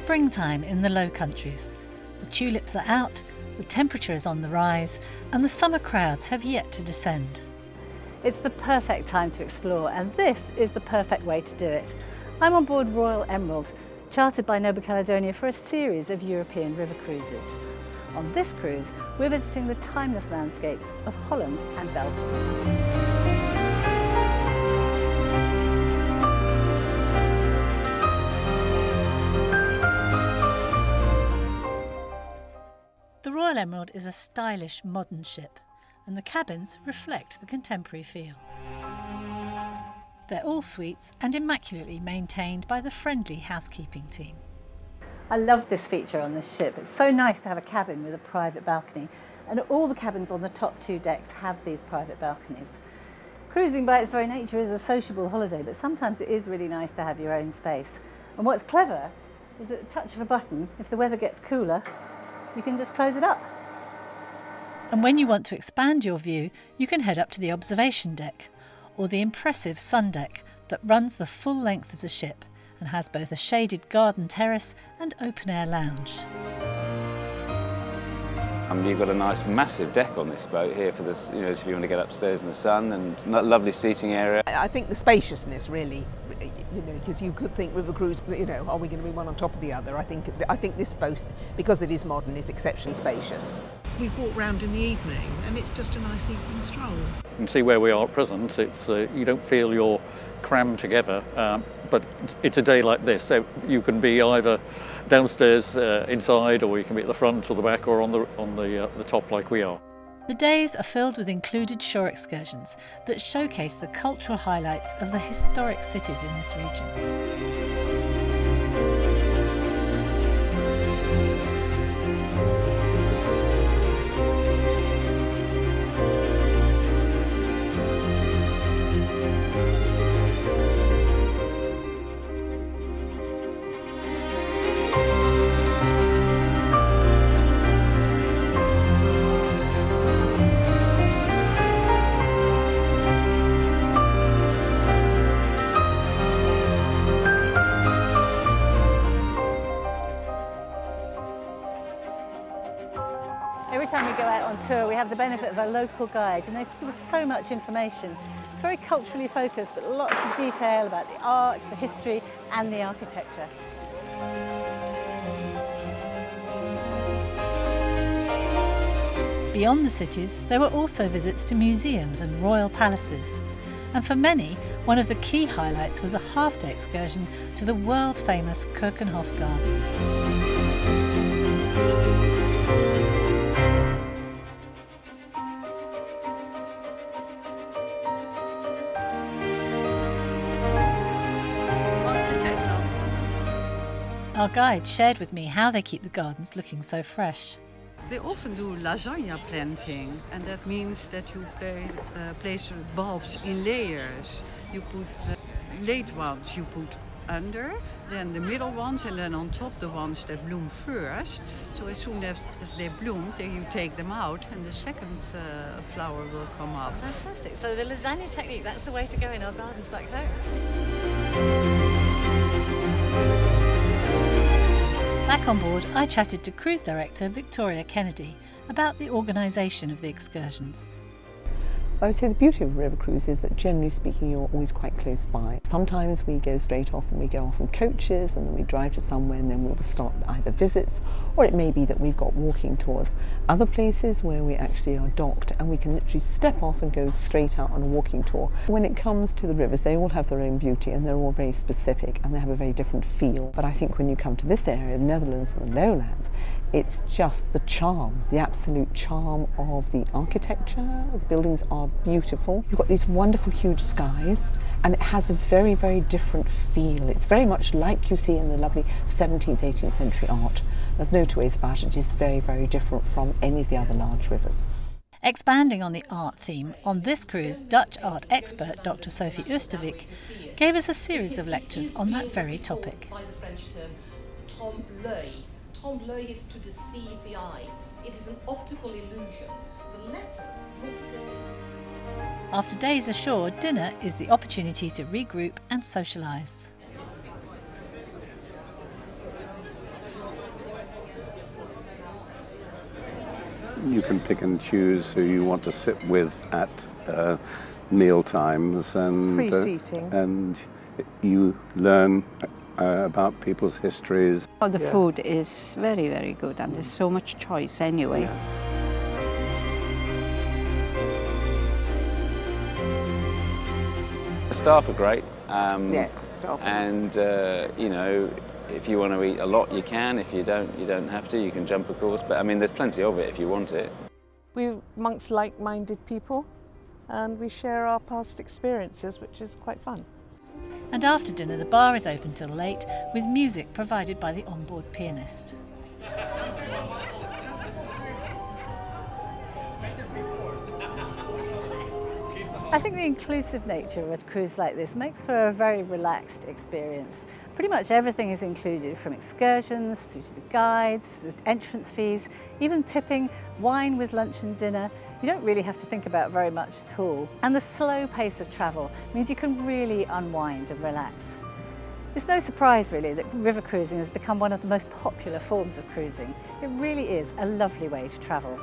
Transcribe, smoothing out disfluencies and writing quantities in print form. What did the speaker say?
springtime in the Low Countries. The tulips are out, the temperature is on the rise, and the summer crowds have yet to descend. It's the perfect time to explore, and this is the perfect way to do it. I'm on board Royal Emerald, chartered by Noble Caledonia for a series of European river cruises. On this cruise, we're visiting the timeless landscapes of Holland and Belgium. The Royal Emerald is a stylish modern ship, and the cabins reflect the contemporary feel. They're all suites and immaculately maintained by the friendly housekeeping team. I love this feature on this ship. It's so nice to have a cabin with a private balcony, and all the cabins on the top two decks have these private balconies. Cruising by its very nature is a sociable holiday, but sometimes it is really nice to have your own space. And what's clever is that at the touch of a button, if the weather gets cooler, you can just close it up. And when you want to expand your view, you can head up to the observation deck, or the impressive sun deck that runs the full length of the ship and has both a shaded garden terrace and open-air lounge. You've got a nice massive deck on this boat here for this, if you want to get upstairs in the sun, and lovely seating area. I think the spaciousness really, because you could think river cruise, are we going to be one on top of the other? I think this boat, because it is modern, is exceptionally spacious. We walk round in the evening and it's just a nice evening stroll. You can see where we are at present. It's you don't feel you're crammed together, but it's a day like this, so you can be either downstairs inside, or you can be at the front or the back, or on the top like we are. The days are filled with included shore excursions that showcase the cultural highlights of the historic cities in this region. Every time we go out on tour, we have the benefit of a local guide, and they give us so much information. It's very culturally focused, but lots of detail about the art, the history, and the architecture. Beyond the cities, there were also visits to museums and royal palaces. And for many, one of the key highlights was a half-day excursion to the world-famous Kirkin Gardens. Our guide shared with me how they keep the gardens looking so fresh. They often do lasagna planting, and that means that you place bulbs in layers. You put late ones you put under, then the middle ones, and then on top the ones that bloom first. So as soon as they bloom, then you take them out, and the second flower will come up. Fantastic. So the lasagna technique, that's the way to go in our gardens back home. Back on board, I chatted to cruise director Victoria Kennedy about the organisation of the excursions. I would say the beauty of a river cruise is that, generally speaking, you're always quite close by. Sometimes we go straight off and we go off in coaches, and then we drive to somewhere, and then we'll start either visits, or it may be that we've got walking tours. Other places where we actually are docked and we can literally step off and go straight out on a walking tour. When it comes to the rivers, they all have their own beauty, and they're all very specific, and they have a very different feel. But I think when you come to this area, the Netherlands and the lowlands, it's just the charm, the absolute charm of the architecture. The buildings are beautiful. You've got these wonderful huge skies, and it has a very, very different feel. It's very much like you see in the lovely 17th, 18th century art. There's no two ways about it. It's very, very different from any of the other large rivers. Expanding on the art theme, on this cruise, Dutch art expert Dr. Sophie Oosterwijk gave us a series of lectures on that very topic. By the French term trompe-l'œil. Trompe-l'œil is to deceive the eye. It is an optical illusion. The letters look as if they... After days ashore, dinner is the opportunity to regroup and socialise. You can pick and choose who you want to sit with at meal times, and Free seating. and you learn about people's histories. Oh, the food is very, very good, and there's so much choice anyway. The staff are great. Staff. And you know, if you want to eat a lot, you can. If you don't, you don't have to. You can jump a course, but I mean, there's plenty of it if you want it. We're amongst like-minded people, and we share our past experiences, which is quite fun. And after dinner, the bar is open till late, with music provided by the onboard pianist. I think the inclusive nature of a cruise like this makes for a very relaxed experience. Pretty much everything is included, from excursions through to the guides, the entrance fees, even tipping, wine with lunch and dinner. You don't really have to think about very much at all. And the slow pace of travel means you can really unwind and relax. It's no surprise really that river cruising has become one of the most popular forms of cruising. It really is a lovely way to travel.